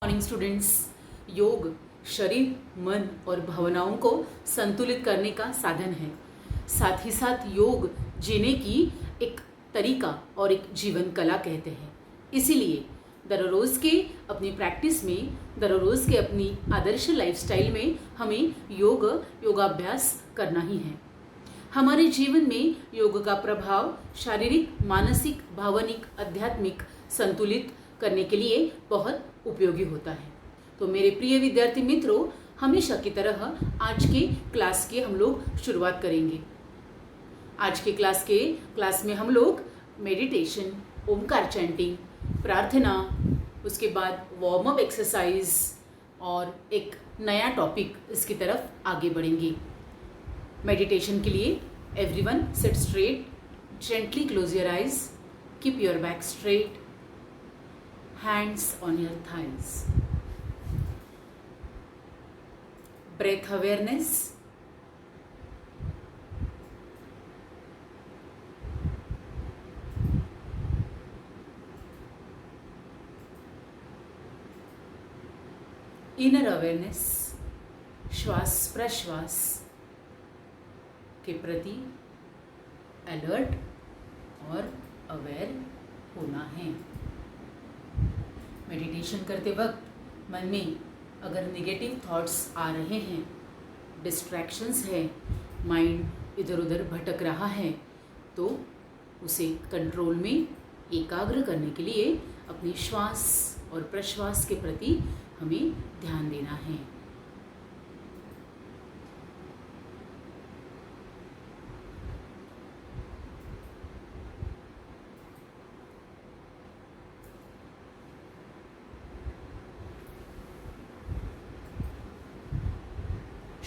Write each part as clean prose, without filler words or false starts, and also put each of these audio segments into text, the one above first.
Morning students. योग शरीर, मन और भावनाओं को संतुलित करने का साधन है। साथ ही साथ योग जीने की एक तरीका और एक जीवन कला कहते हैं। इसीलिए दररोज़ के अपनी प्रैक्टिस में, दररोज़ के अपनी आदर्श लाइफस्टाइल में हमें योगाभ्यास करना ही है। हमारे जीवन में योग का प्रभाव शारीरिक, मानसिक, भावनिक, आध्यात्मिक संतुलित करने के लिए बहुत उपयोगी होता है। तो मेरे प्रिय विद्यार्थी मित्रों, हमेशा की तरह आज के क्लास की हम लोग शुरुआत करेंगे। आज के क्लास में हम लोग मेडिटेशन, ओमकार चैंटिंग, प्रार्थना, उसके बाद वार्म अप एक्सरसाइज और एक नया टॉपिक इसकी तरफ आगे बढ़ेंगे। मेडिटेशन के लिए everyone seat straight, gently close your eyes, keep your back straight, hands on your thighs. Breath awareness. Inner awareness. श्वास प्रश्वास के प्रति अलर्ट और अवेयर होना है। मेडिटेशन करते वक्त मन में अगर नेगेटिव थॉट्स आ रहे हैं, डिस्ट्रैक्शंस है, माइंड इधर उधर भटक रहा है, तो उसे कंट्रोल में एकाग्र करने के लिए अपने श्वास और प्रश्वास के प्रति हमें ध्यान देना है।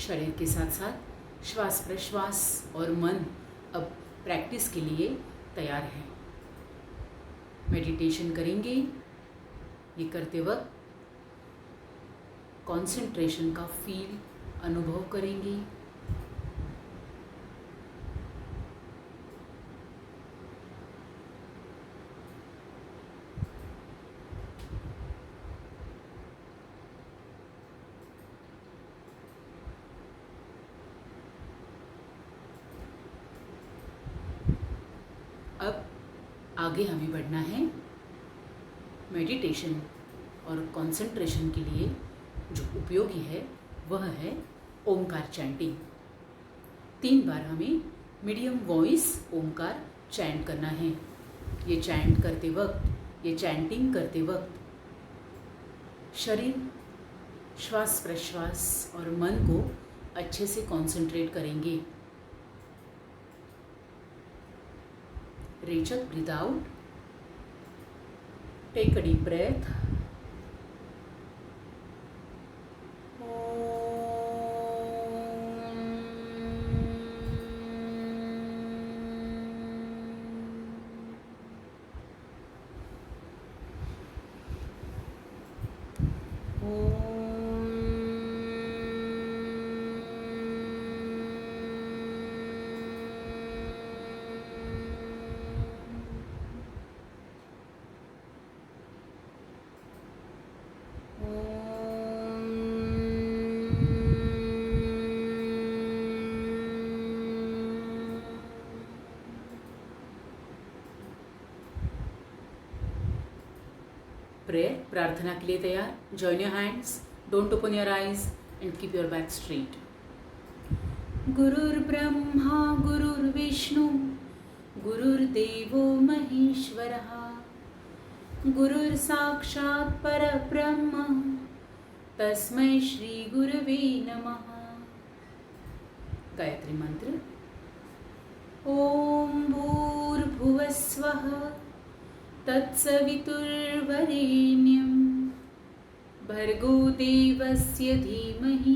शरीर के साथ साथ श्वास प्रश्वास और मन अब प्रैक्टिस के लिए तैयार है। मेडिटेशन करेंगे। ये करते वक्त कंसंट्रेशन का फील अनुभव करेंगे। अब आगे हमें बढ़ना है। मेडिटेशन और कंसंट्रेशन के लिए जो उपयोगी है वह है ओमकार चैंटिंग। 3 बार हमें मीडियम वॉइस ओमकार चैंट करना है। ये चैंटिंग करते वक्त शरीर, श्वास प्रश्वास और मन को अच्छे से कंसंट्रेट करेंगे। Reach up, breathe out. Take a deep breath. Prayer, प्रार्थना के लिए तैयार। Join your hands, don't open your eyes and keep your back straight. गुरुर्ब्रह्मा गुरुर्विष्णु गुरुर्देवो महेश्वरः, गुरुर्साक्षात् परब्रह्म तस्मै श्री गुरवे नमः। गायत्री मंत्र। ओम भूर्भुवस्वः तत्सवितुर्वरेण्यं भर्गो देवस्य धीमहि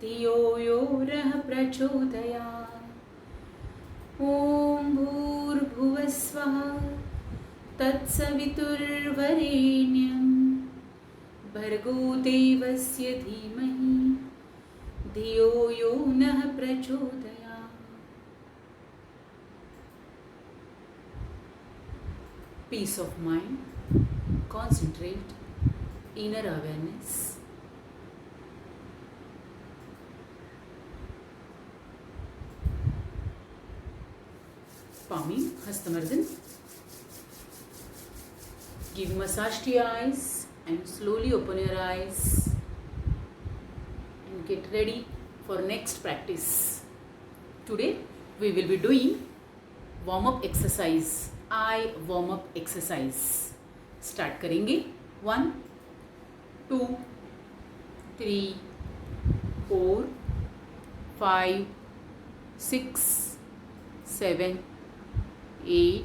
धियो यो नः प्रचोदयात्। ओम भूर्भुवस्वः तत्सवितुर्वरेण्यं भर्गो देवस्य धीमहि धियो यो नः प्रचोदयात्। Peace of mind. Concentrate inner awareness, palming, Hastamardhan. Give massage to your eyes and slowly open your eyes and get ready for next practice. Today we will be doing warm up exercise, eye warm up exercise. Start करेंगे 1 2 3 4 5 6 7 8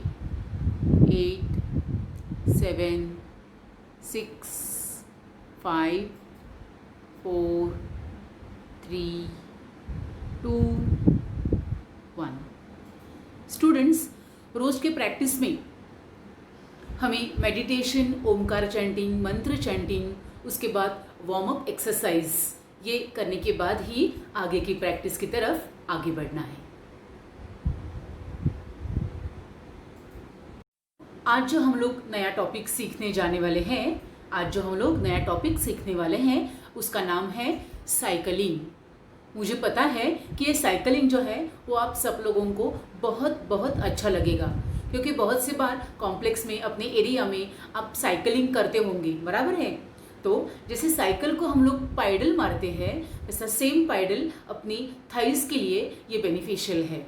7 6 5 4 3 2 1। Students, रोज के practice में हमें meditation, Omkar chanting, मंत्र chanting, उसके बाद warm up exercise, ये करने के बाद ही आगे की प्रैक्टिस की तरफ आगे बढ़ना है। आज जो हम लोग नया टॉपिक सीखने जाने वाले हैं, उसका नाम है साइकिलिंग। मुझे पता है कि ये साइकिलिंग जो है वो आप सब लोगों को बहुत बहुत अच्छा लगेगा, क्योंकि बहुत से बार कॉम्प्लेक्स में, अपने एरिया में आप साइकिलिंग करते होंगे, बराबर है। तो जैसे साइकिल को हम लोग पैडल मारते हैं, वैसा सेम पैडल अपनी थाइस के लिए ये बेनिफिशियल है।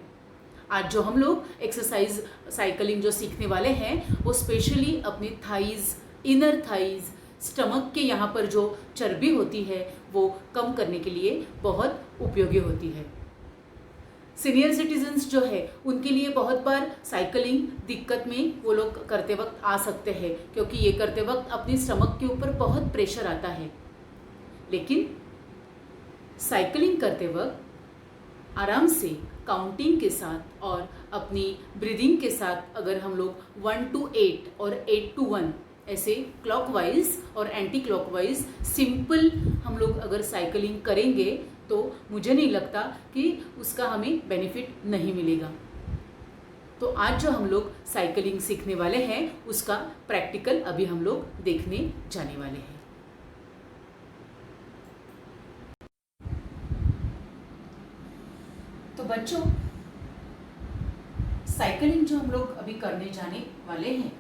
आज जो हम लोग एक्सरसाइज साइकिलिंग जो सीखने वाले हैं वो स्पेशली अपने थाइज, इनर थाइज, स्टमक के यहाँ पर जो चर्बी होती है वो कम करने के लिए बहुत उपयोगी होती है। सीनियर सिटीजन्स जो है उनके लिए बहुत बार साइकिलिंग दिक्कत में वो लोग करते वक्त आ सकते हैं, क्योंकि ये करते वक्त अपनी स्टमक के ऊपर बहुत प्रेशर आता है। लेकिन साइकिलिंग करते वक्त आराम से काउंटिंग के साथ और अपनी ब्रीदिंग के साथ अगर हम लोग 1 to 8 और 8 to 1 ऐसे क्लॉकवाइज और एंटी क्लॉकवाइज सिंपल हम लोग अगर साइकिलिंग करेंगे तो मुझे नहीं लगता कि उसका हमें बेनिफिट नहीं मिलेगा। तो आज जो हम लोग साइकिलिंग सीखने वाले हैं उसका प्रैक्टिकल अभी हम लोग देखने जाने वाले हैं। तो बच्चों, साइकिलिंग जो हम लोग अभी करने जाने वाले हैं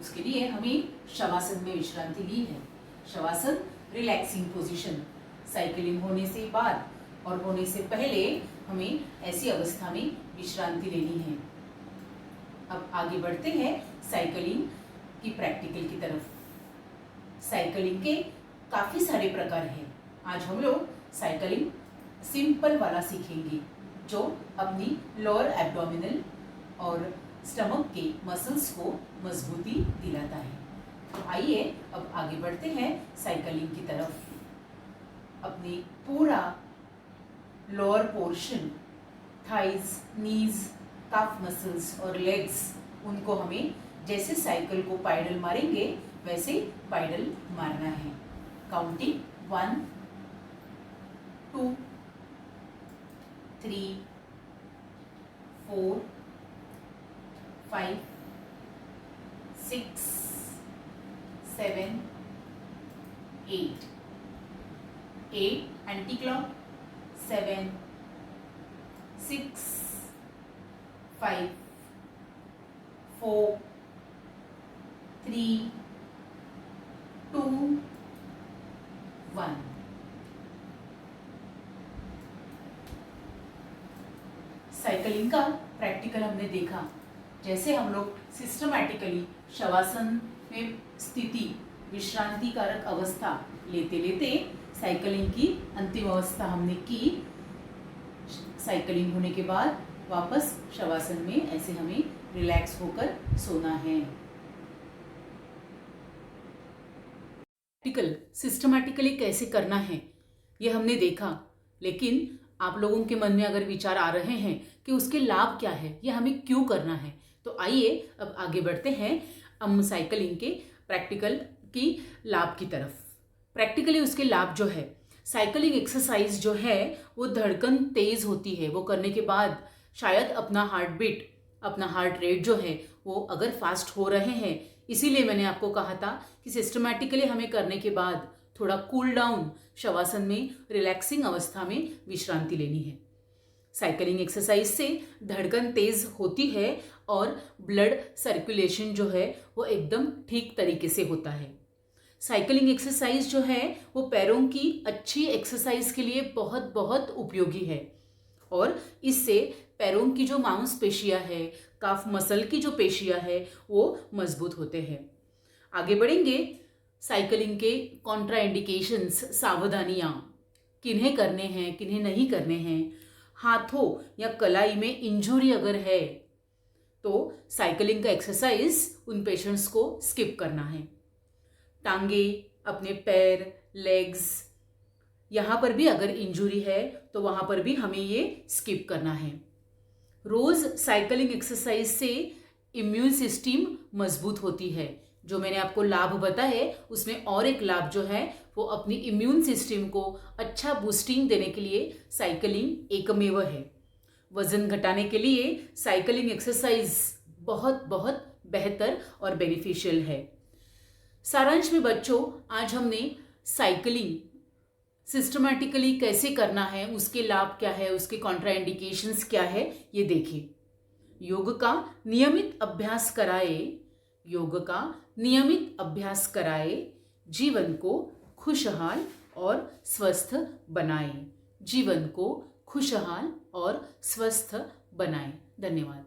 उसके लिए हमें शवासन में विश्रांति ली है। शवासन रिलैक्सिंग पोजीशन, साइकिलिंग होने से बाद और होने से पहले हमें ऐसी अवस्था में विश्रांति लेनी है। अब आगे बढ़ते हैं साइकिलिंग की प्रैक्टिकल की तरफ। साइकिलिंग के काफ़ी सारे प्रकार हैं। आज हम लोग साइकिलिंग सिंपल वाला सीखेंगे जो अपनी लोअर एब्डोमिनल और स्टमक के मसल्स को मजबूती दिलाता है। तो आइए अब आगे बढ़ते हैं साइकिलिंग की तरफ। अपनी पूरा लोअर पोर्शन, थाइज, नीज, काफ मसल्स और लेग्स, उनको हमें जैसे साइकिल को पैडल मारेंगे वैसे पैडल मारना है। Counting 1 2 3 4 5 6 7 8 anti clock, 7 6 5 4 3 2 1। साइकिलिंग का प्रैक्टिकल हमने देखा। जैसे हम लोग सिस्टमैटिकली शवासन में स्थिति, विश्रांति कारक अवस्था लेते लेते साइकिलिंग की अंतिम अवस्था हमने की। साइकिलिंग होने के बाद वापस शवासन में ऐसे हमें रिलैक्स होकर सोना है। प्रैक्टिकल सिस्टमैटिकली कैसे करना है ये हमने देखा, लेकिन आप लोगों के मन में अगर विचार आ रहे हैं कि उसके लाभ क्या है, ये हमें क्यों करना है, तो आइए अब आगे बढ़ते हैं हम साइकिलिंग के प्रैक्टिकल की लाभ की तरफ। प्रैक्टिकली उसके लाभ जो है, साइकिलिंग एक्सरसाइज जो है वो धड़कन तेज होती है। वो करने के बाद शायद अपना हार्ट रेट जो है वो अगर फास्ट हो रहे हैं इसीलिए मैंने आपको कहा था कि सिस्टमैटिकली हमें करने के बाद थोड़ा कूल डाउन शवासन में रिलैक्सिंग अवस्था में विश्रांति लेनी है। साइकिलिंग एक्सरसाइज से धड़कन तेज होती है और ब्लड सर्कुलेशन जो है वो एकदम ठीक तरीके से होता है। साइकिलिंग एक्सरसाइज जो है वो पैरों की अच्छी एक्सरसाइज के लिए बहुत बहुत उपयोगी है और इससे पैरों की जो मांसपेशियां है, काफ मसल की जो पेशियां है वो मजबूत होते हैं। आगे बढ़ेंगे। साइकिलिंग के कॉन्ट्राइंडिकेशंस, सावधानियां, किन्हें करने हैं किन्हें नहीं करने हैं। हाथों या कलाई में इंजरी अगर है तो साइकिलिंग का एक्सरसाइज उन पेशेंट्स को स्किप करना है। टांगे, अपने पैर, लेग्स, यहाँ पर भी अगर इंजरी है तो वहाँ पर भी हमें ये स्किप करना है। रोज साइकिलिंग एक्सरसाइज से इम्यून सिस्टम मजबूत होती है। जो मैंने आपको लाभ बताए उसमें और एक लाभ जो है वो अपनी इम्यून सिस्टम को अच्छा बूस्टिंग देने के लिए साइकिलिंग एकमेव है। वजन घटाने के लिए साइकिलिंग एक्सरसाइज बहुत बहुत बेहतर और बेनिफिशियल है। सारांश में बच्चों, आज हमने साइकिलिंग सिस्टमैटिकली कैसे करना है, उसके लाभ क्या है, उसके कॉन्ट्राइंडिकेशंस क्या है, ये देखिए। योग का नियमित अभ्यास कराए, योग का नियमित अभ्यास कराए, जीवन को खुशहाल और स्वस्थ बनाए, जीवन को खुशहाल और स्वस्थ बनाए। धन्यवाद।